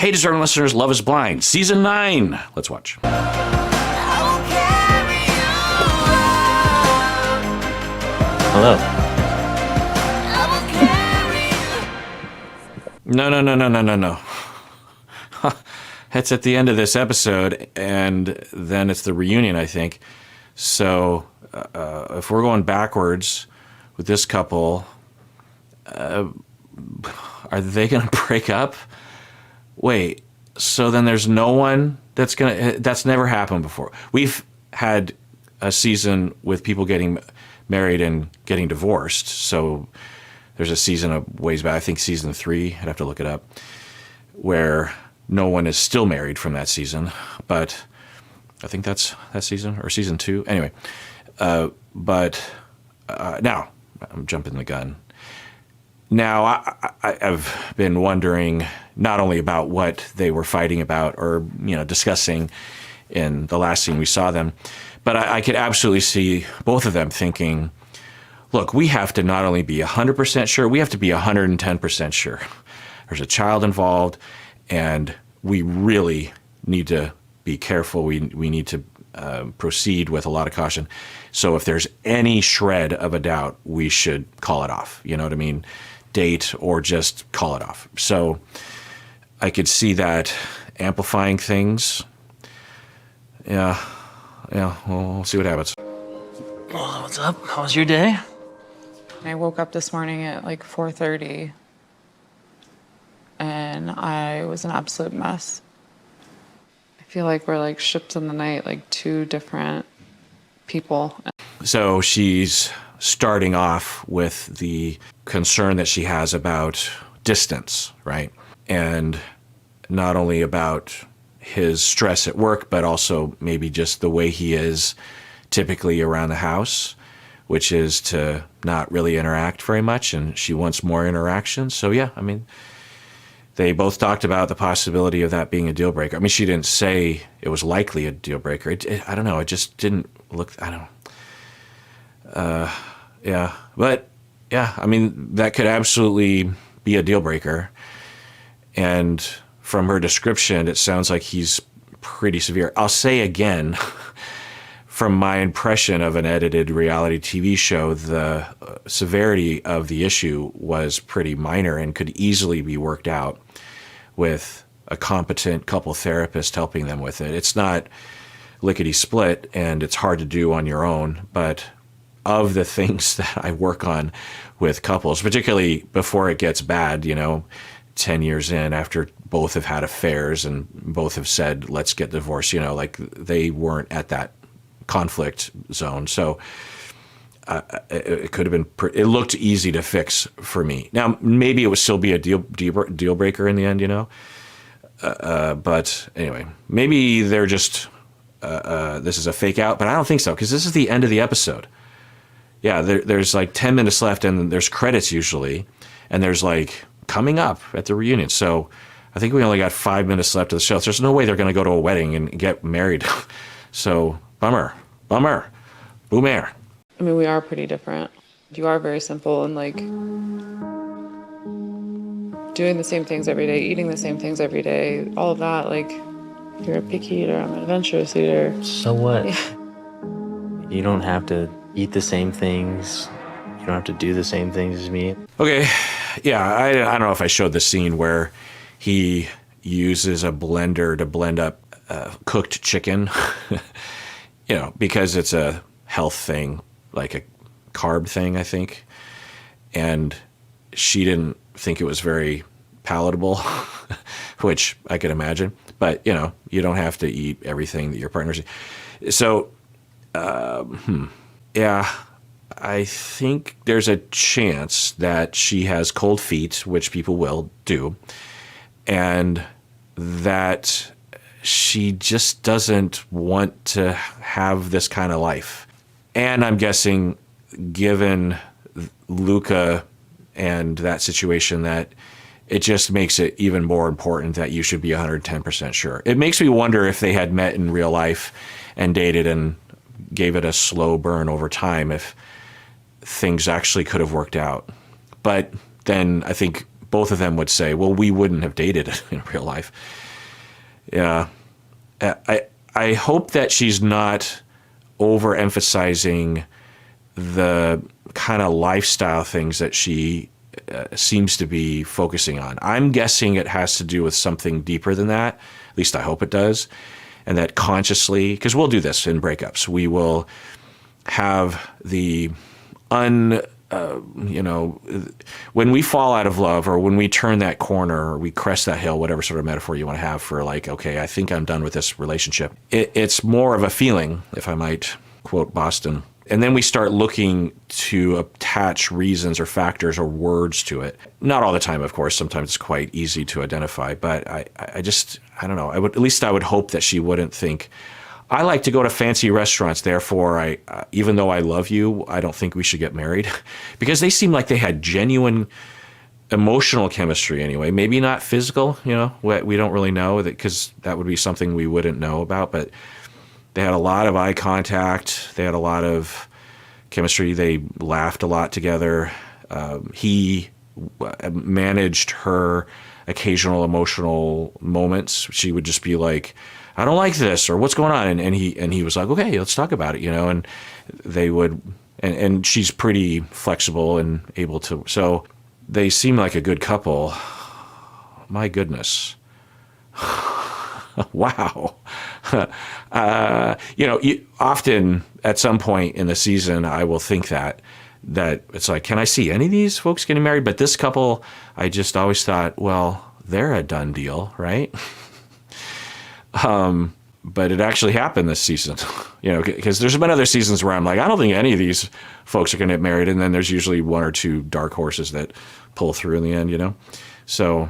Hey, deserving listeners, Love is Blind, Season 9. Let's watch. Hello. No. It's at the end of this episode, and then it's the reunion, I think. So if we're going backwards with this couple, are they going to break up? Wait, so then there's no one that's never happened before. We've had a season with people getting married and getting divorced. So there's a season of ways back, I think season 3, I'd have to look it up, where no one is still married from that season. But I think that's that season or season 2. Anyway, but now I'm jumping the gun. Now, I've been wondering not only about what they were fighting about or, discussing in the last scene we saw them, but I could absolutely see both of them thinking, look, we have to not only be 100% sure, we have to be 110% sure. There's a child involved, and we really need to be careful. We need to proceed with a lot of caution. So if there's any shred of a doubt, we should call it off. You know what I mean? Date or just call it off. So I could see that amplifying things. Yeah, we'll see what happens. Well, what's up? How was your day? I woke up this morning at like 4:30 and I was an absolute mess. I feel like we're like ships in the night, like two different people. So she's starting off with the concern that she has about distance, right? And not only about his stress at work, but also maybe just the way he is typically around the house, which is to not really interact very much, and she wants more interaction. So yeah, I mean, they both talked about the possibility of that being a deal breaker. I mean, she didn't say it was likely a deal breaker. I don't know. It just didn't look, I don't know. Yeah. But yeah, I mean, that could absolutely be a deal breaker. And from her description, it sounds like he's pretty severe. I'll say again, from my impression of an edited reality TV show, the severity of the issue was pretty minor and could easily be worked out with a competent couple therapist helping them with it. It's not lickety-split, and it's hard to do on your own, but of the things that I work on with couples, particularly before it gets bad, 10 years in, after both have had affairs and both have said, let's get divorced, like they weren't at that conflict zone. So it could have been, it looked easy to fix for me. Now, maybe it would still be a deal breaker in the end, but anyway, maybe they're just, this is a fake out, but I don't think so, because this is the end of the episode. Yeah, there's like 10 minutes left, and there's credits usually, and there's like coming up at the reunion. So I think we only got 5 minutes left of the show. There's no way they're going to go to a wedding and get married. So bummer, boomer. I mean, we are pretty different. You are very simple and like doing the same things every day, eating the same things every day, all of that. Like, you're a picky eater, I'm an adventurous eater. So what? Yeah. You don't have to eat the same things. You don't have to do the same things as me. Okay, yeah, I don't know if I showed the scene where he uses a blender to blend up cooked chicken, because it's a health thing, like a carb thing, I think. And she didn't think it was very palatable, which I could imagine. But, you don't have to eat everything that your partner's eat. So, yeah, I think there's a chance that she has cold feet, which people will do, and that she just doesn't want to have this kind of life. And I'm guessing, given Luca and that situation, that it just makes it even more important that you should be 110% sure. It makes me wonder if they had met in real life and dated and gave it a slow burn over time, if things actually could have worked out. But then I think both of them would say, well, we wouldn't have dated in real life. Yeah. I hope that she's not overemphasizing the kind of lifestyle things that she seems to be focusing on. I'm guessing it has to do with something deeper than that. At least I hope it does. And that consciously, because we'll do this in breakups, we will have the when we fall out of love, or when we turn that corner, or we crest that hill, whatever sort of metaphor you want to have for like, okay, I think I'm done with this relationship. It's more of a feeling, if I might quote Boston. And then we start looking to attach reasons or factors or words to it. Not all the time, of course. Sometimes it's quite easy to identify. But I don't know. At least I would hope that she wouldn't think, I like to go to fancy restaurants, therefore, even though I love you, I don't think we should get married. Because they seem like they had genuine emotional chemistry anyway. Maybe not physical, we don't really know, because that would be something we wouldn't know about. But they had a lot of eye contact. They had a lot of chemistry. They laughed a lot together. He managed her occasional emotional moments. She would just be like, I don't like this, or what's going on? And he was like, okay, let's talk about it, and they would, and she's pretty flexible and able to, so they seem like a good couple. My goodness. Wow. Often at some point in the season, I will think that it's like, can I see any of these folks getting married? But this couple, I just always thought, well, they're a done deal, right? But it actually happened this season, because there's been other seasons where I'm like, I don't think any of these folks are going to get married. And then there's usually one or two dark horses that pull through in the end, So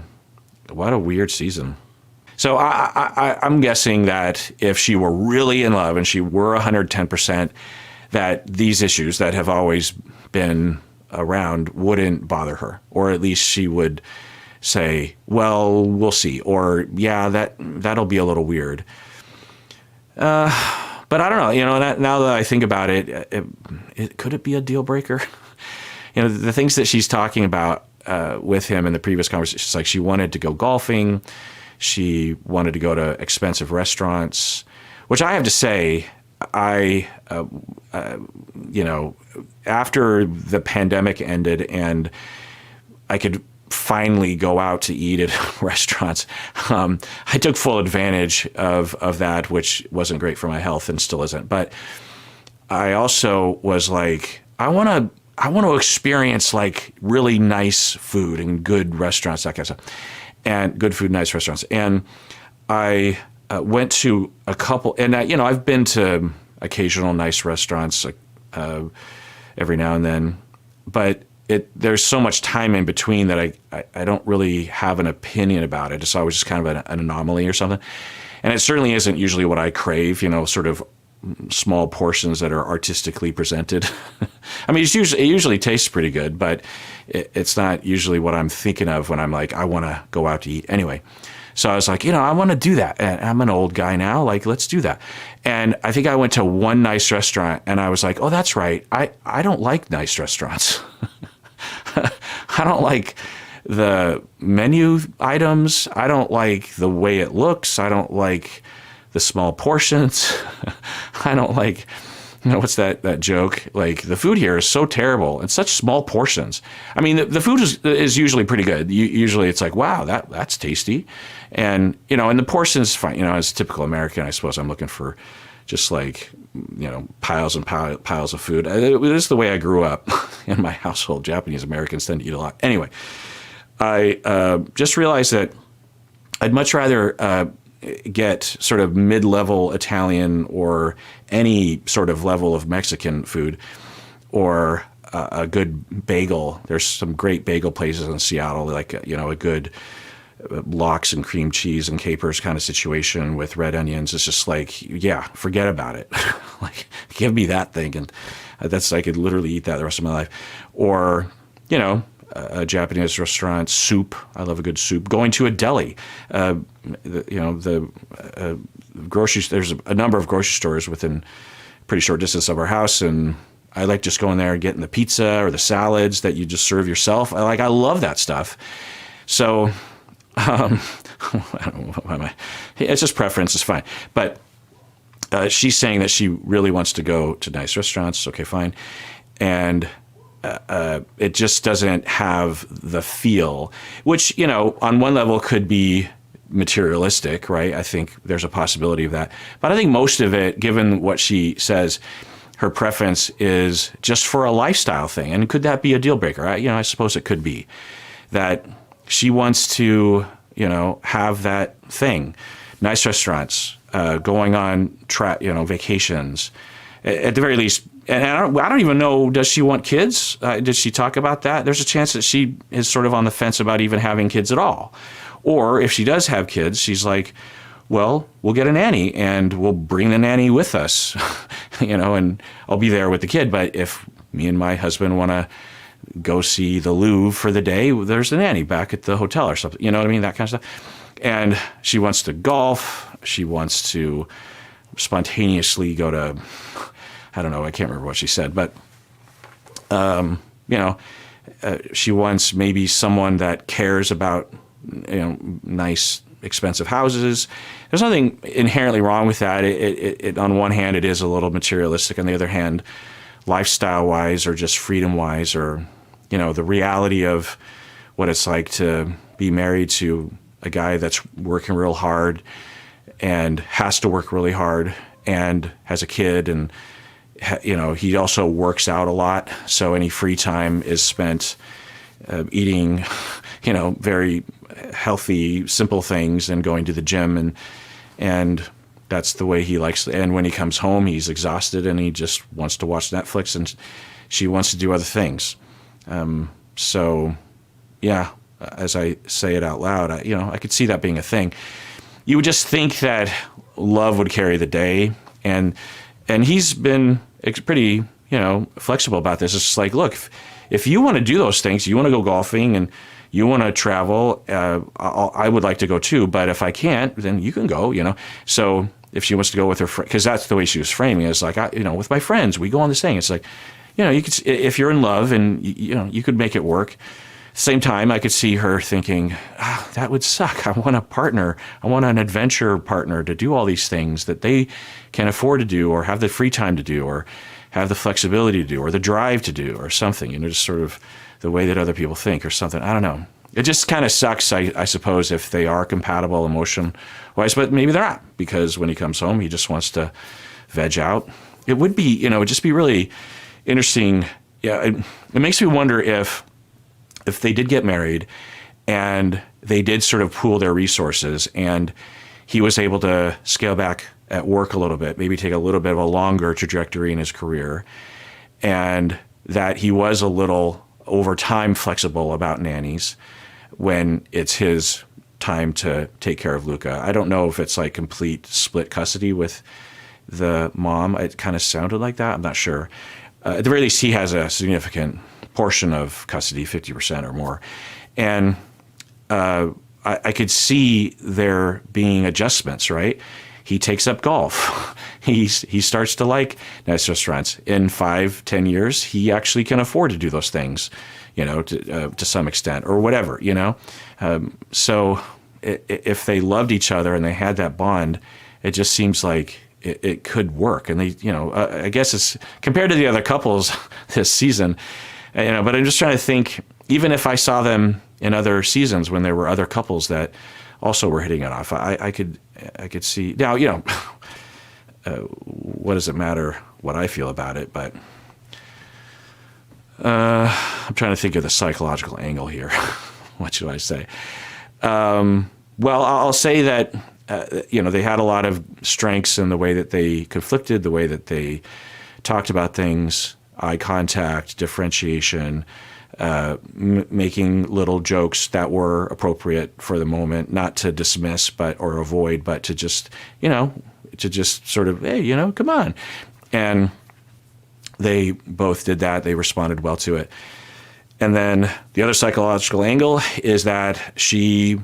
what a weird season. So I'm guessing that if she were really in love and she were 110%, that these issues that have always been around wouldn't bother her, or at least she would say, well, we'll see, or yeah, that'll be a little weird. But I don't know, now that I think about it, could it be a deal breaker? The things that she's talking about with him in the previous conversations, like she wanted to go golfing, she wanted to go to expensive restaurants, which I have to say, after the pandemic ended and I could finally go out to eat at restaurants, I took full advantage of that, which wasn't great for my health and still isn't. But I also was like, I want to experience like really nice food and good restaurants, that kind of stuff, and good food, nice restaurants. And I went to a couple, and I've been to occasional nice restaurants every now and then, but there's so much time in between that I don't really have an opinion about it. It's always just kind of an anomaly or something. And it certainly isn't usually what I crave, sort of small portions that are artistically presented. I mean, it usually tastes pretty good, but it's not usually what I'm thinking of when I'm like, I want to go out to eat. Anyway, so I was like, I want to do that. And I'm an old guy now, like, let's do that. And I think I went to one nice restaurant and I was like, oh, that's right. I don't like nice restaurants. I don't like the menu items. I don't like the way it looks. I don't like the small portions. I don't like, what's that joke? Like, the food here is so terrible and such small portions. I mean, the food is usually pretty good. Usually it's like, wow, that's tasty. And, and the portions, fine. As typical American, I suppose I'm looking for just like, piles and piles of food. It is the way I grew up in my household. Japanese Americans tend to eat a lot. Anyway, I just realized that I'd much rather get sort of mid-level Italian or any sort of level of Mexican food, or a good bagel. There's some great bagel places in Seattle, like a good lox and cream cheese and capers kind of situation with red onions. It's just like, yeah, forget about it. Like, give me that thing, and I could literally eat that the rest of my life. Or a Japanese restaurant, soup. I love a good soup. Going to a deli. The grocery. There's a number of grocery stores within pretty short distance of our house, and I like just going there and getting the pizza or the salads that you just serve yourself. I love that stuff. So, I don't know why it's just preference is fine. But she's saying that she really wants to go to nice restaurants. Okay, fine. And it just doesn't have the feel, which, on one level could be materialistic, right? I think there's a possibility of that. But I think most of it, given what she says, her preference is just for a lifestyle thing. And could that be a deal breaker? I suppose it could be that she wants to, have that thing, nice restaurants, going on vacations, at the very least. And I don't even know, does she want kids? Did she talk about that? There's a chance that she is sort of on the fence about even having kids at all. Or if she does have kids, she's like, well, we'll get a nanny and we'll bring the nanny with us, and I'll be there with the kid. But if me and my husband want to go see the Louvre for the day, there's the nanny back at the hotel or something. You know what I mean? That kind of stuff. And she wants to golf. She wants to spontaneously go to, I don't know, I can't remember what she said, but, she wants maybe someone that cares about, nice, expensive houses. There's nothing inherently wrong with that. It on one hand, it is a little materialistic. On the other hand, lifestyle-wise or just freedom-wise, or, the reality of what it's like to be married to a guy that's working real hard and has to work really hard and has a kid, and he also works out a lot, so any free time is spent eating, very healthy, simple things and going to the gym, and that's the way he likes. And when he comes home, he's exhausted and he just wants to watch Netflix, and she wants to do other things. So, yeah, as I say it out loud, I could see that being a thing. You would just think that love would carry the day, and he's been pretty, flexible about this. It's just like, look, if you want to do those things, you want to go golfing and you want to travel, I would like to go too, but if I can't, then you can go, So if she wants to go with her friend, because that's the way she was framing it, it's like, with my friends, we go on this thing. It's like, you could, if you're in love and, you could make it work. Same time, I could see her thinking, that would suck. I want a partner. I want an adventure partner to do all these things that they can afford to do, or have the free time to do, or have the flexibility to do, or the drive to do, or something, just sort of the way that other people think or something. I don't know. It just kind of sucks, I suppose, if they are compatible emotion-wise, but maybe they're not, because when he comes home, he just wants to veg out. It would be, it'd just be really interesting. Yeah, it makes me wonder if they did get married and they did sort of pool their resources, and he was able to scale back at work a little bit, maybe take a little bit of a longer trajectory in his career, and that he was a little over time flexible about nannies when it's his time to take care of Luca. I don't know if it's like complete split custody with the mom. It kind of sounded like that. I'm not sure. At the very least, he has a significant portion of custody, 50% or more. And I could see there being adjustments, right? He takes up golf. He starts to like nice restaurants. In 5-10 years, he actually can afford to do those things, to some extent, or whatever, So if they loved each other and they had that bond, it just seems like it could work. And they, I guess it's compared to the other couples this season, but I'm just trying to think, even if I saw them in other seasons when there were other couples that also were hitting it off, I could see. Now, what does it matter what I feel about it? But I'm trying to think of the psychological angle here. What should I say? Well, I'll say that, they had a lot of strengths in the way that they conflicted, the way that they talked about things, eye contact, differentiation, making little jokes that were appropriate for the moment, not to dismiss or avoid, but to just, sort of, hey, come on. And they both did that. They responded well to it. And then the other psychological angle is that she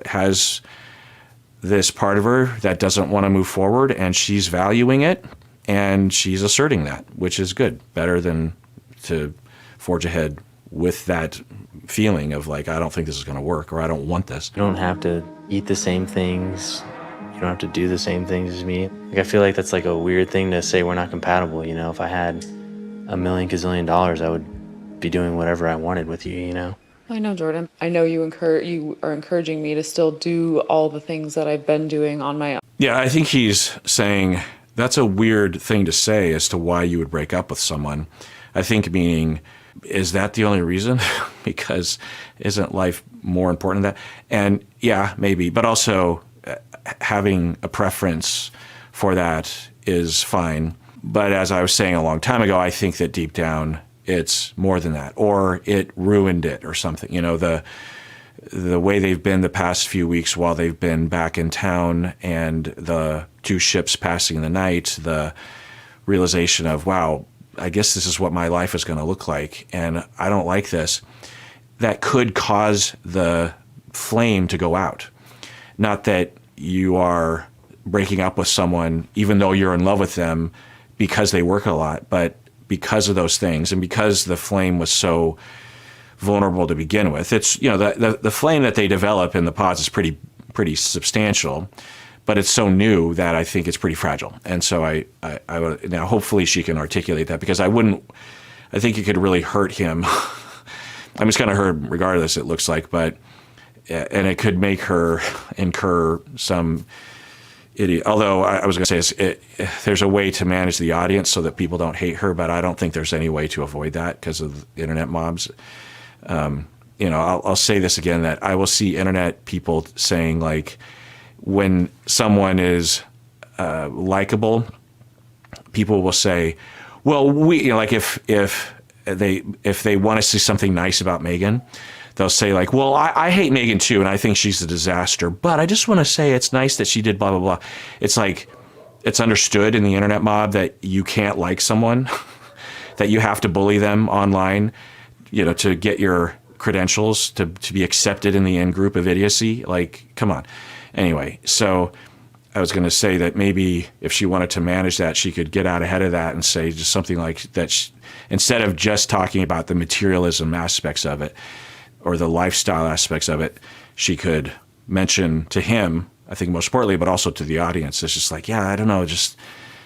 has this part of her that doesn't want to move forward, and she's valuing it, and she's asserting that, which is good, better than to forge ahead with that feeling of like, I don't think this is going to work, or I don't want this. You don't have to eat the same things. You don't have to do the same things as me. Like, I feel like that's like a weird thing to say we're not compatible, you know? If I had $1 million gazillion, I would be doing whatever I wanted with you, you know? I know, Jordan. I know you are encouraging me to still do all the things that I've been doing on my own. Yeah, I think he's saying that's a weird thing to say as to why you would break up with someone. I think meaning, is that the only reason? Because isn't life more important than that? And yeah, maybe, but also having a preference for that is fine. But as I was saying a long time ago, I think that deep down it's more than that, or it ruined it or something. You know, the way they've been the past few weeks while they've been back in town, and the two ships passing in the night, the realization of, wow, I guess this is what my life is going to look like, and I don't like this. That could cause the flame to go out. Not that you are breaking up with someone, even though you're in love with them, because they work a lot, but because of those things, and because the flame was so vulnerable to begin with. It's, you know, the flame that they develop in the pods is pretty substantial, but it's so new that I think it's pretty fragile. And so I now hopefully she can articulate that, because I think it could really hurt him. I mean, it's going to hurt regardless, it looks like, but, and it could make her incur some idiot. Although I was going to say there's a way to manage the audience so that people don't hate her, but I don't think there's any way to avoid that because of internet mobs. You know, I'll say this again, that I will see internet people saying, like, when someone is likable, people will say, well, you know, like if they want to see something nice about Megan, they'll say, like, well, I hate Megan too, and I think she's a disaster, but I just want to say it's nice that she did blah, blah, blah. It's like, it's understood in the internet mob that you can't like someone, that you have to bully them online, you know, to get your credentials to be accepted in the in-group of idiocy. Like, come on. Anyway, so I was going to say that maybe if she wanted to manage that, she could get out ahead of that and say just something like that. Instead of just talking about the materialism aspects of it or the lifestyle aspects of it, she could mention to him, I think most importantly, but also to the audience, it's just like, yeah, I don't know, just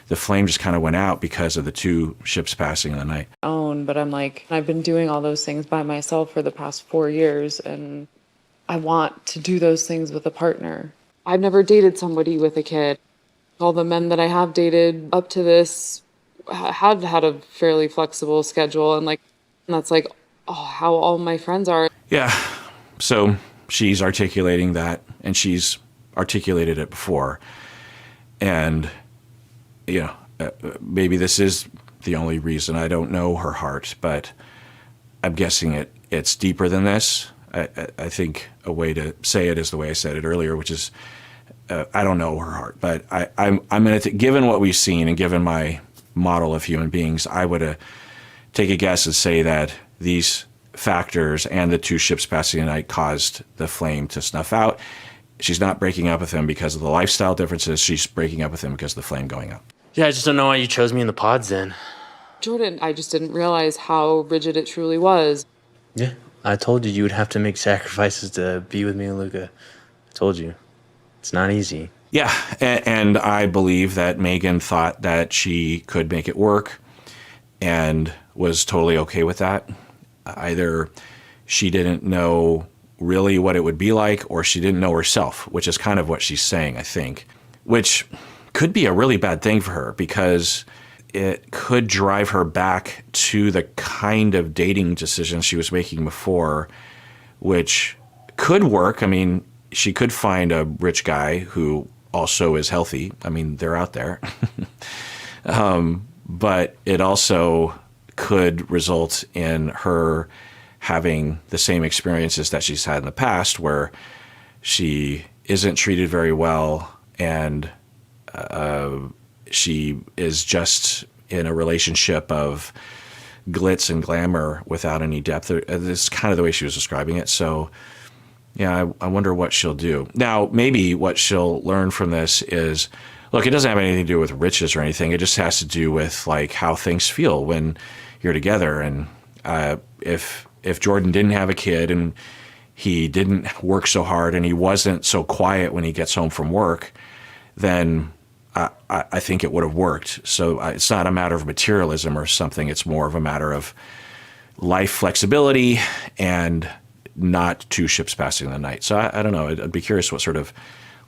the flame just kind of went out because of the two ships passing in the night. But I'm like, I've been doing all those things by myself for the past 4 years, and I want to do those things with a partner. I've never dated somebody with a kid. All the men that I have dated up to this have had a fairly flexible schedule, and that's like, oh, how all my friends are. Yeah, so she's articulating that, and she's articulated it before. And, you know, maybe this is the only reason. I don't know her heart, but I'm guessing it's deeper than this. I think a way to say it is the way I said it earlier, which is I don't know her heart, but I'm going to, given what we've seen and given my model of human beings, I would take a guess and say that these factors and the two ships passing the night caused the flame to snuff out. She's not breaking up with him because of the lifestyle differences. She's breaking up with him because of the flame going out. Yeah, I just don't know why you chose me in the pods then. Jordan, I just didn't realize how rigid it truly was. Yeah, I told you would have to make sacrifices to be with me and Luca. I told you. It's not easy. Yeah, and I believe that Megan thought that she could make it work and was totally okay with that. Either she didn't know really what it would be like, or she didn't know herself, which is kind of what she's saying, I think, which could be a really bad thing for her because it could drive her back to the kind of dating decisions she was making before, which could work. I mean, she could find a rich guy who also is healthy. I mean, they're out there. But it also could result in her having the same experiences that she's had in the past, where she isn't treated very well and she is just in a relationship of glitz and glamour without any depth. This is kind of the way she was describing it. So yeah, I wonder what she'll do. Now, maybe what she'll learn from this is, look, it doesn't have anything to do with riches or anything. It just has to do with like how things feel when you're together. And if if Jordan didn't have a kid and he didn't work so hard and he wasn't so quiet when he gets home from work, then I think it would have worked. So it's not a matter of materialism or something. It's more of a matter of life flexibility and not two ships passing in the night. So I don't know. I'd be curious what sort of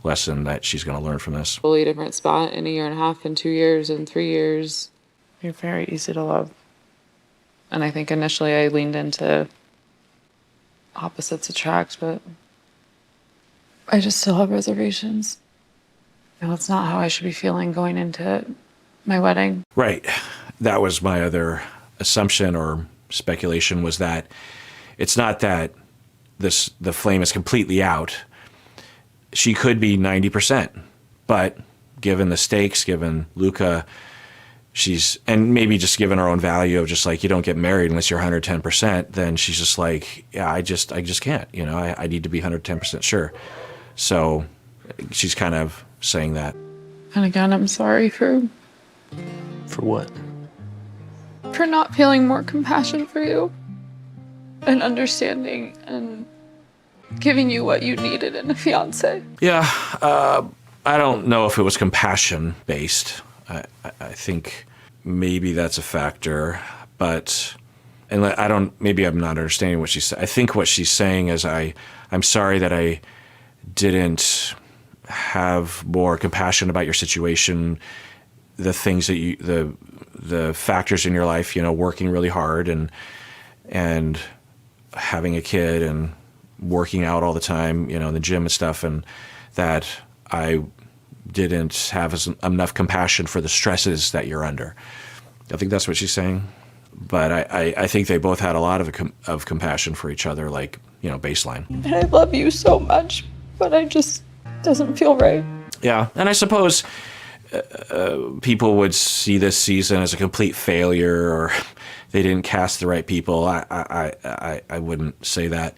lesson that she's going to learn from this. Totally different spot in a year and a half, in 2 years, in 3 years. You're very easy to love. And I think initially I leaned into opposites attract, but I just still have reservations. And that's not how I should be feeling going into my wedding. Right. That was my other assumption or speculation, was that it's not that the flame is completely out. She could be 90%, but given the stakes, given Luca, and maybe just given her own value of just like, you don't get married unless you're 110%, then she's just like, yeah, I just can't, I need to be 110% sure. So she's kind of saying that. And again, I'm sorry for what? For not feeling more compassion for you and understanding and giving you what you needed in a fiance. Yeah, I don't know if it was compassion based. I think maybe that's a factor, but maybe I'm not understanding what she's saying. I think what she's saying is I'm sorry that I didn't have more compassion about your situation, the things that the factors in your life, working really hard and having a kid and working out all the time, in the gym and stuff, and that I didn't have enough compassion for the stresses that you're under. I think that's what she's saying. But I think they both had a lot of compassion for each other, like, baseline. And I love you so much, but I just doesn't feel right. Yeah, and I suppose people would see this season as a complete failure, or they didn't cast the right people. I wouldn't say that.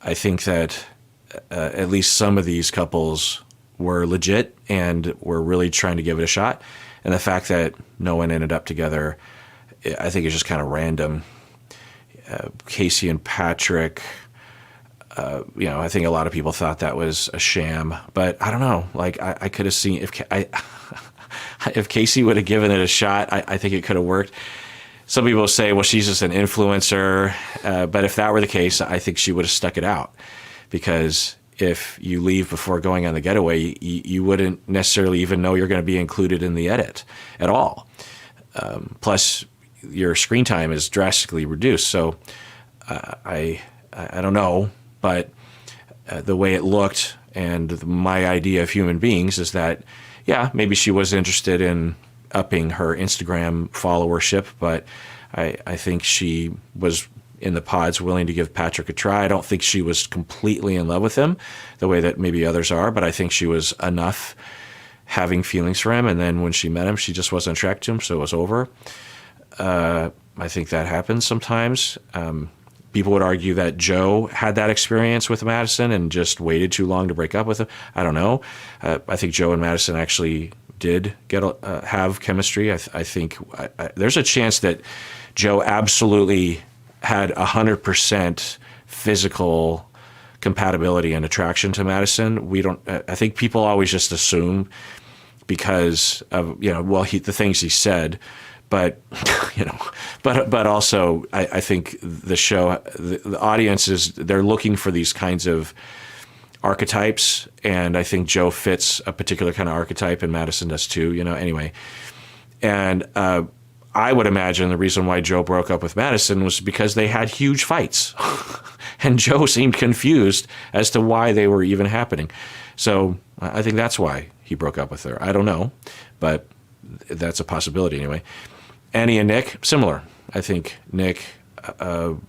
I think that at least some of these couples were legit and were really trying to give it a shot. And the fact that no one ended up together, I think, is just kind of random. Casey and Patrick, I think a lot of people thought that was a sham, but I don't know. Like, I could have seen if Casey would have given it a shot, I think it could have worked. Some people say, well, she's just an influencer. But if that were the case, I think she would have stuck it out, because if you leave before going on the getaway, you wouldn't necessarily even know you're going to be included in the edit at all. Plus, your screen time is drastically reduced. So I don't know, but the way it looked and my idea of human beings is that, yeah, maybe she was interested in upping her Instagram followership, but I think she was in the pods willing to give Patrick a try. I don't think she was completely in love with him the way that maybe others are, but I think she was enough having feelings for him. And then when she met him, she just wasn't attracted to him, so it was over. I think that happens sometimes. People would argue that Joe had that experience with Madison and just waited too long to break up with him. I don't know. I think Joe and Madison actually did have chemistry. I think there's a chance that Joe absolutely had 100% physical compatibility and attraction to Madison. I think people always just assume because of, the things he said, but, but also I think the show, the audience they're looking for these kinds of archetypes. And I think Joe fits a particular kind of archetype, and Madison does too, anyway. And, I would imagine the reason why Joe broke up with Madison was because they had huge fights. And Joe seemed confused as to why they were even happening. So I think that's why he broke up with her. I don't know, but that's a possibility anyway. Annie and Nick, similar. I think Nick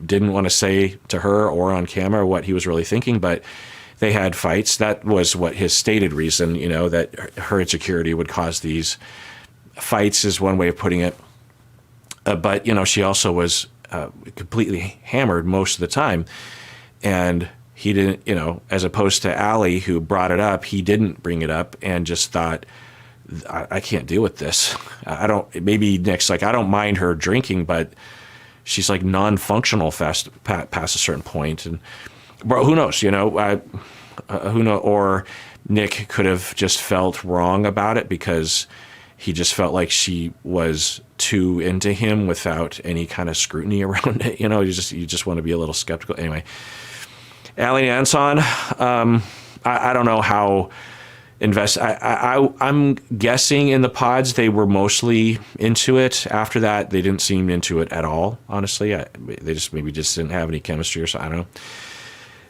didn't want to say to her or on camera what he was really thinking, but they had fights. That was what his stated reason, that her insecurity would cause these fights, is one way of putting it. But, she also was completely hammered most of the time. And he didn't, as opposed to Allie, who brought it up, he didn't bring it up and just thought, I can't deal with this. Maybe Nick's like, I don't mind her drinking, but she's like non-functional past a certain point. And but who knows, who know, or Nick could have just felt wrong about it because he just felt like she was too into him without any kind of scrutiny around it. You just want to be a little skeptical. Anyway, Allie and Anson, I don't know how I'm guessing in the pods they were mostly into it. After that, they didn't seem into it at all, honestly. They just didn't have any chemistry or something. I don't know.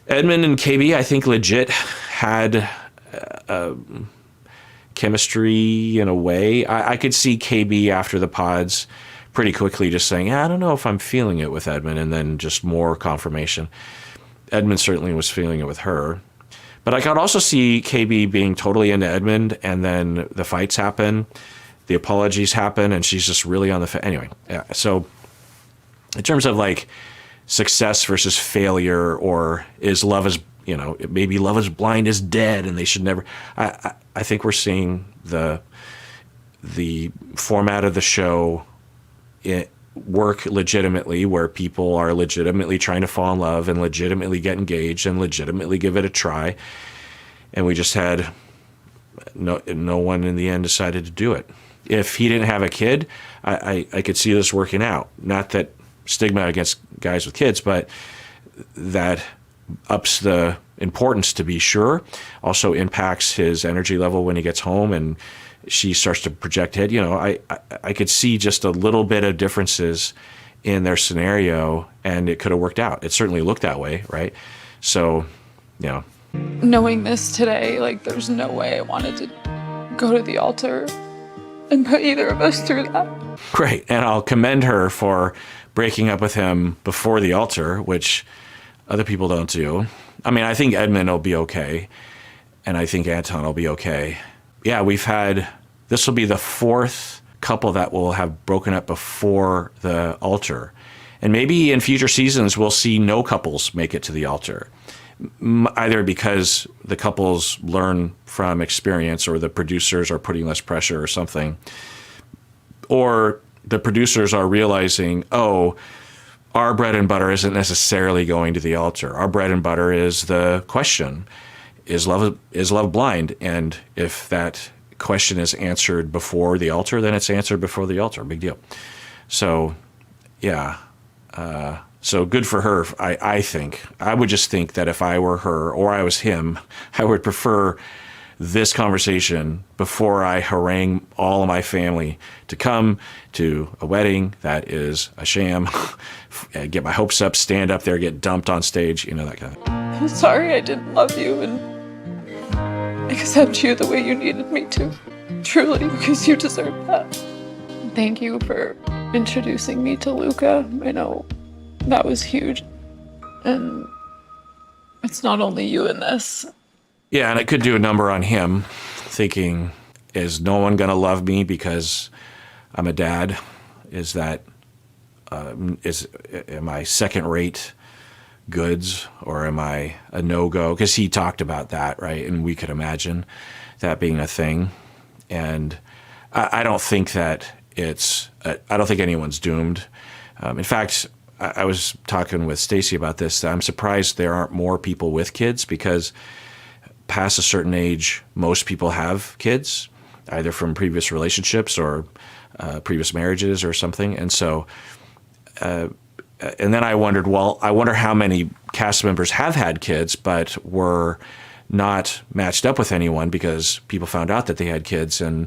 Edmund and KB, I think legit had chemistry in a way. I could see KB after the pods pretty quickly just saying, I don't know if I'm feeling it with Edmund, and then just more confirmation. Edmund certainly was feeling it with her. But I could also see KB being totally into Edmund, and then the fights happen, the apologies happen, and she's just really on the anyway. Yeah. So in terms of like success versus failure, or is love is maybe Love Is Blind is dead and they should never. I think we're seeing the format of the show work legitimately, where people are legitimately trying to fall in love and legitimately get engaged and legitimately give it a try. And we just had no one in the end decided to do it. If he didn't have a kid, I could see this working out. Not that stigma against guys with kids, but that ups the importance, to be sure. Also impacts his energy level when he gets home, and she starts to project ahead. I could see just a little bit of differences in their scenario, and it could have worked out. It certainly looked that way, right? So, Knowing this today, like, there's no way I wanted to go to the altar and put either of us through that. Great. And I'll commend her for breaking up with him before the altar, which other people don't do. I mean, I think Edmund will be okay, and I think Anton will be okay. Yeah, this will be the fourth couple that will have broken up before the altar. And maybe in future seasons, we'll see no couples make it to the altar, either because the couples learn from experience, or the producers are putting less pressure or something, or the producers are realizing, our bread and butter isn't necessarily going to the altar. Our bread and butter is the question, is love blind? And if that question is answered before the altar, then it's answered before the altar. Big deal. So, yeah. So good for her, I think. I would just think that if I were her or I was him, I would prefer this conversation before I harangue all of my family to come to a wedding that is a sham, get my hopes up, stand up there, get dumped on stage, that kind of thing. I'm sorry I didn't love you and accept you the way you needed me to. Truly, because you deserve that. Thank you for introducing me to Luca. I know that was huge. And it's not only you in this. Yeah, and it could do a number on him, thinking, is no one going to love me because I'm a dad? Am I second-rate goods, or am I a no-go? Because he talked about that, right? And we could imagine that being a thing. And I don't think that I don't think anyone's doomed. In fact, I was talking with Stacy about this. I'm surprised there aren't more people with kids, because past a certain age, most people have kids, either from previous relationships or previous marriages or something. And so, and then I wondered, I wonder how many cast members have had kids but were not matched up with anyone because people found out that they had kids and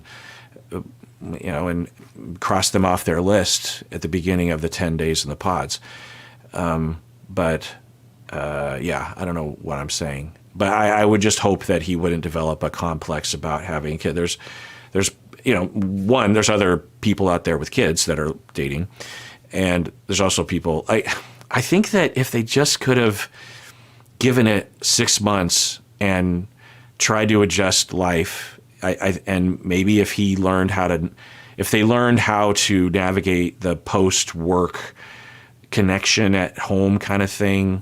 crossed them off their list at the beginning of the 10 days in the pods. I don't know what I'm saying. But I would just hope that he wouldn't develop a complex about having a kid. There's other people out there with kids that are dating, and there's also people. I think that if they just could have given it 6 months and tried to adjust life, and maybe if they learned how to navigate the post-work connection at home kind of thing,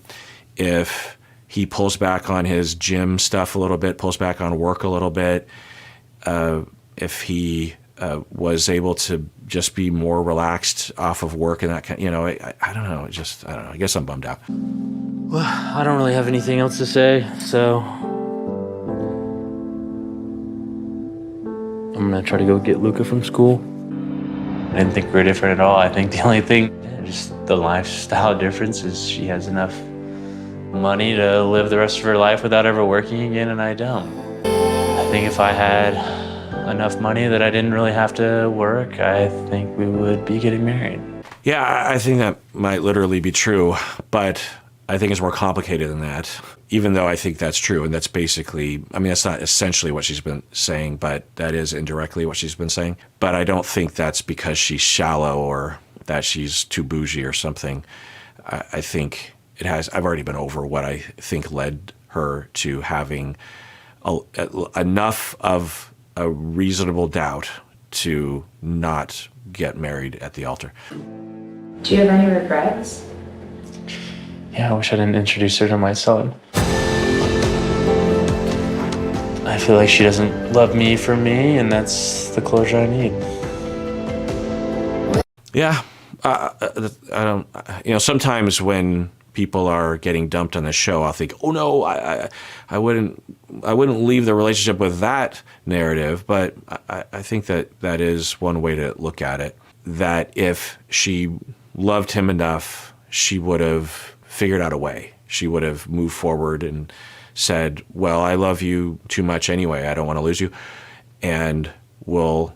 if he pulls back on his gym stuff a little bit, pulls back on work a little bit, if he was able to just be more relaxed off of work and that kind. I don't know. I don't know. I guess I'm bummed out. Well, I don't really have anything else to say, so I'm gonna try to go get Luca from school. I didn't think we were different at all. I think the only thing, just the lifestyle difference, is she has enough money to live the rest of her life without ever working again, and I don't. I think if I had enough money that I didn't really have to work, I think we would be getting married. Yeah, I think that might literally be true, but I think it's more complicated than that, even though I think that's true. And that's basically, I mean, that's not essentially what she's been saying, but that is indirectly what she's been saying. But I don't think that's because she's shallow or that she's too bougie or something. I think I've already been over what I think led her to having enough of a reasonable doubt to not get married at the altar. Do you have any regrets? Yeah, I wish I didn't introduce her to my son. I feel like she doesn't love me for me, and that's the closure I need. Yeah, I don't. Sometimes when people are getting dumped on the show, I'll think, oh no, I wouldn't leave the relationship with that narrative. But I think that is one way to look at it. That if she loved him enough, she would have figured out a way. She would have moved forward and said, well, I love you too much anyway. I don't want to lose you. And we'll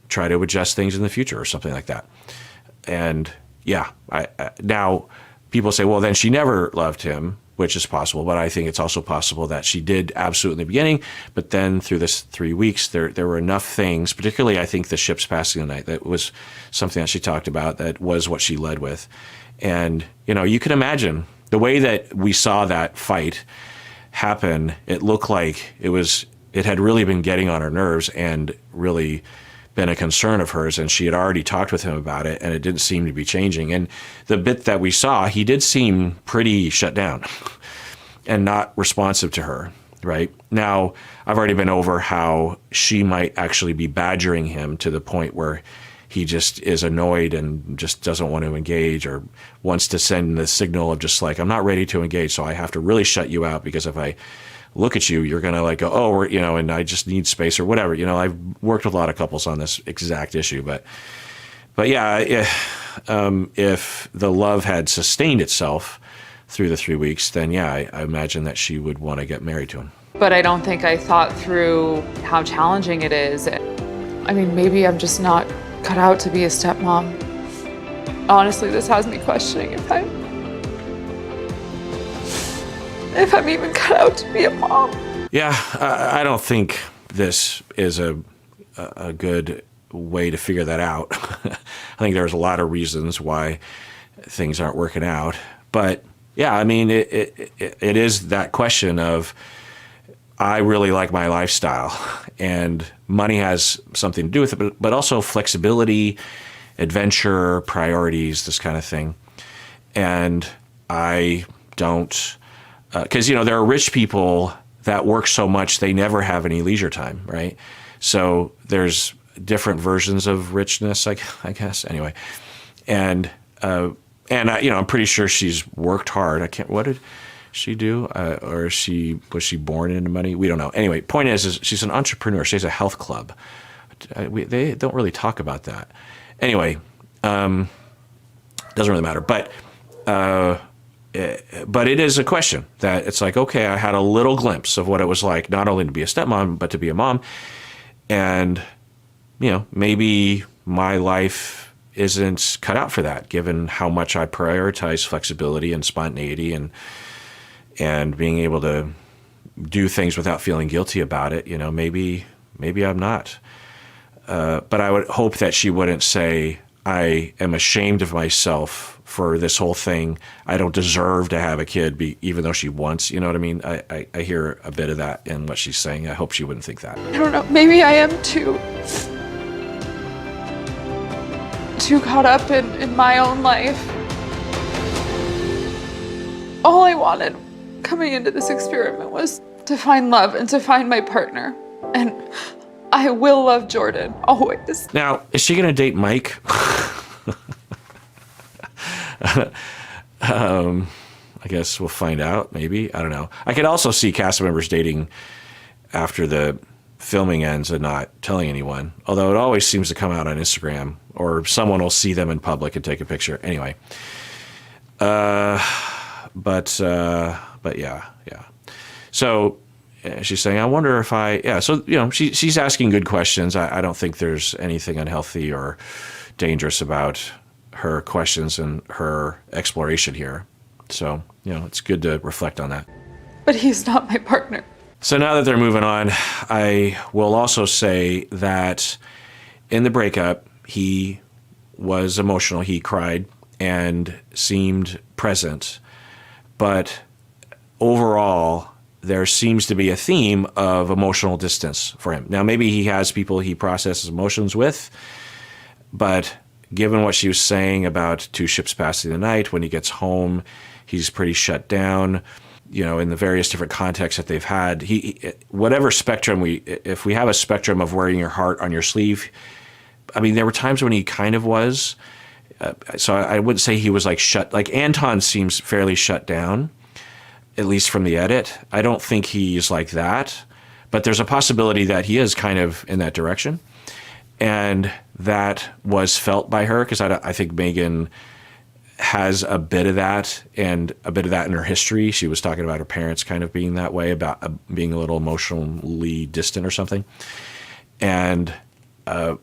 try to adjust things in the future or something like that. And yeah, now people say, well, then she never loved him, which is possible. But I think it's also possible that she did absolutely in the beginning. But then through this 3 weeks, there were enough things, particularly I think the ships passing the night, that was something that she talked about, that was what she led with. And, you can imagine the way that we saw that fight happen. It looked like it had really been getting on her nerves and really been a concern of hers. And she had already talked with him about it, and it didn't seem to be changing. And the bit that we saw, he did seem pretty shut down and not responsive to her. Right now, I've already been over how she might actually be badgering him to the point where he just is annoyed and just doesn't want to engage, or wants to send the signal of just like, I'm not ready to engage, so I have to really shut you out, because if I look at you, you're going to like go, oh, and I just need space or whatever. I've worked with a lot of couples on this exact issue, but yeah, if the love had sustained itself through the 3 weeks, then yeah, I imagine that she would want to get married to him. But I don't think I thought through how challenging it is. I mean, maybe I'm just not cut out to be a stepmom. Honestly, this has me questioning if I'm even cut out to be a mom. Yeah, I don't think this is a good way to figure that out. I think there's a lot of reasons why things aren't working out. But yeah, I mean, it is that question of, I really like my lifestyle, and money has something to do with it, but also flexibility, adventure, priorities, this kind of thing. And I don't, because, there are rich people that work so much they never have any leisure time, right? So there's different versions of richness, I guess. Anyway, and I'm pretty sure she's worked hard. What did she do? Or was she born into money? We don't know. Anyway, point is she's an entrepreneur. She has a health club. They don't really talk about that. Anyway, doesn't really matter. But it is a question that it's like, okay, I had a little glimpse of what it was like not only to be a stepmom, but to be a mom. And, maybe my life isn't cut out for that, given how much I prioritize flexibility and spontaneity and being able to do things without feeling guilty about it. Maybe I'm not. But I would hope that she wouldn't say, I am ashamed of myself for this whole thing. I don't deserve to have a kid, even though she wants, you know what I mean? I hear a bit of that in what she's saying. I hope she wouldn't think that. I don't know, maybe I am too caught up in my own life. All I wanted coming into this experiment was to find love and to find my partner. And I will love Jordan, always. Now, is she going to date Mike? I guess we'll find out, maybe. I don't know. I could also see cast members dating after the filming ends and not telling anyone, although it always seems to come out on Instagram, or someone will see them in public and take a picture. Anyway. But yeah. So she's saying, I wonder if so, she's asking good questions. I don't think there's anything unhealthy or dangerous about her questions and her exploration here. So, it's good to reflect on that. But he's not my partner. So now that they're moving on, I will also say that in the breakup, he was emotional. He cried and seemed present. But overall, there seems to be a theme of emotional distance for him. Now, maybe he has people he processes emotions with, but given what she was saying about two ships passing the night, when he gets home, he's pretty shut down. In the various different contexts that they've had, whatever spectrum if we have a spectrum of wearing your heart on your sleeve, I mean, there were times when he kind of was. So I wouldn't say he was like Anton seems fairly shut down, at least from the edit. I don't think he's like that, but there's a possibility that he is kind of in that direction. And that was felt by her, because I think Megan has a bit of that, and a bit of that in her history. She was talking about her parents kind of being that way, about being a little emotionally distant or something. And but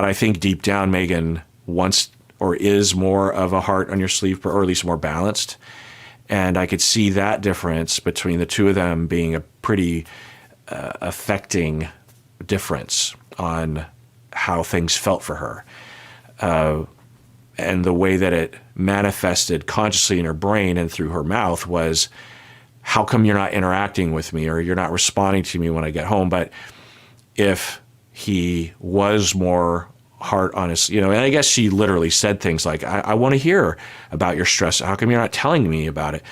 I think deep down Megan wants or is more of a heart on your sleeve, or at least more balanced. And I could see that difference between the two of them being a pretty affecting difference on how things felt for her. And the way that it manifested consciously in her brain and through her mouth was, how come you're not interacting with me, or you're not responding to me when I get home? But if he was more heart on his, and I guess she literally said things like, I want to hear about your stress. How come you're not telling me about it?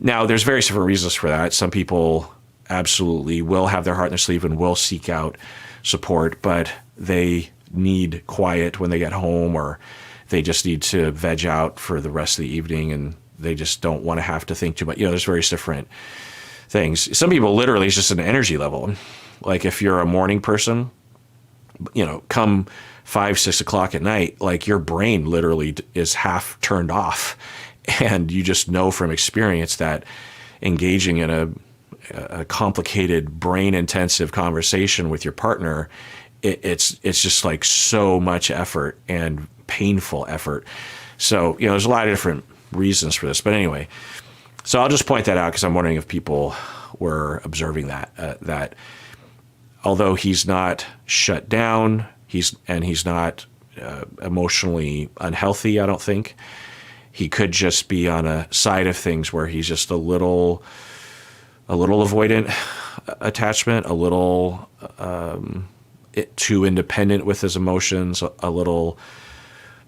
Now, there's various different reasons for that. Some people absolutely will have their heart in their sleeve and will seek out support, but they need quiet when they get home, or they just need to veg out for the rest of the evening, and they just don't want to have to think too much. There's various different things. Some people literally, it's just an energy level. Like if you're a morning person, come 5, 6 o'clock at night, like your brain literally is half turned off. And you just know from experience that engaging in a complicated, brain-intensive conversation with your partner, it's just like so much effort and painful effort. So, there's a lot of different reasons for this. But anyway, so I'll just point that out because I'm wondering if people were observing that although he's not shut down, he's not emotionally unhealthy, I don't think. He could just be on a side of things where he's just a little avoidant attachment, a little too independent with his emotions, a little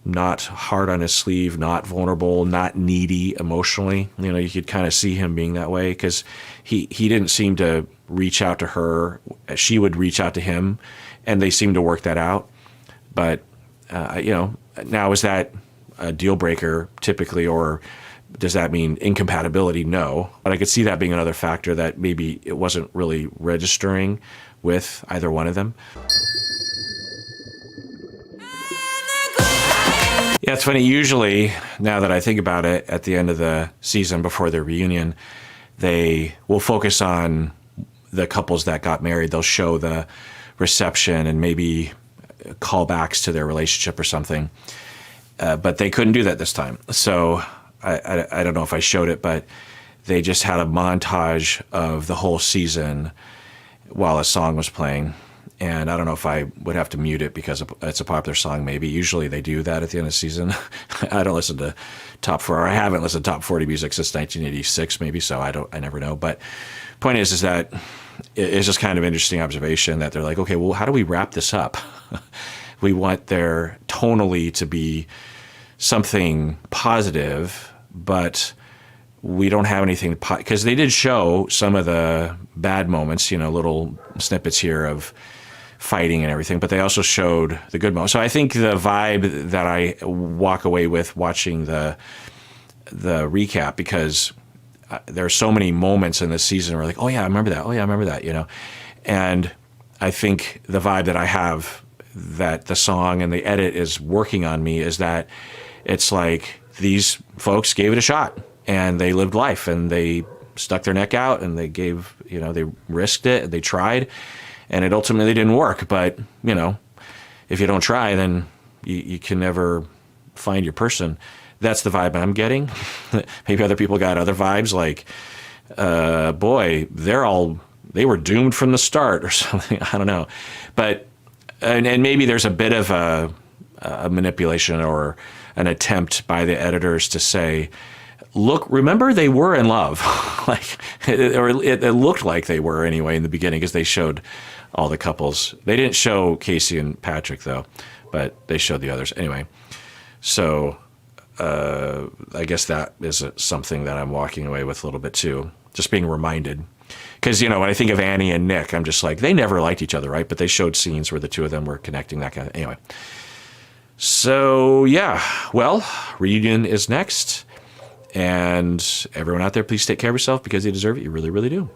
not hard on his sleeve, not vulnerable, not needy emotionally. You could kind of see him being that way, because he didn't seem to reach out to her. She would reach out to him, and they seemed to work that out. But, now is that a deal breaker typically, or does that mean incompatibility? No. But I could see that being another factor, that maybe it wasn't really registering with either one of them. Yeah, it's funny. Usually, now that I think about it, at the end of the season before their reunion, they will focus on the couples that got married. They'll show the reception and maybe callbacks to their relationship or something. But they couldn't do that this time. So I don't know if I showed it, but they just had a montage of the whole season while a song was playing. And I don't know if I would have to mute it because it's a popular song, maybe. Usually they do that at the end of the season. I don't listen to top 4, or I haven't listened to top 40 music since 1986, maybe, so I never know. But point is that it's just kind of interesting observation that they're like, okay, well, how do we wrap this up? We want their tonally to be something positive, but we don't have anything because they did show some of the bad moments, little snippets here of fighting and everything, but they also showed the good moments. So I think the vibe that I walk away with watching the recap, because there are so many moments in this season where like, oh yeah, I remember that. Oh yeah, I remember that, you know? And I think the vibe that I have, that the song and the edit is working on me, is that it's like these folks gave it a shot and they lived life and they stuck their neck out and they gave, you know, they risked it, they tried, and it ultimately didn't work. But, you know, if you don't try, then you can never find your person. That's the vibe I'm getting. Maybe other people got other vibes, like, boy, they were doomed from the start or something. I don't know. But, and maybe there's a bit of a manipulation or an attempt by the editors to say, look, remember they were in love. Like, or it looked like they were anyway in the beginning, because they showed all the couples. They didn't show Casey and Patrick though, but they showed the others anyway. So I guess that is something that I'm walking away with a little bit too, just being reminded. Because, you know, when I think of Annie and Nick, I'm just like, they never liked each other, right? But they showed scenes where the two of them were connecting, that kind of, anyway. So, yeah, well, reunion is next. And everyone out there, please take care of yourself, because you deserve it. You really, really do.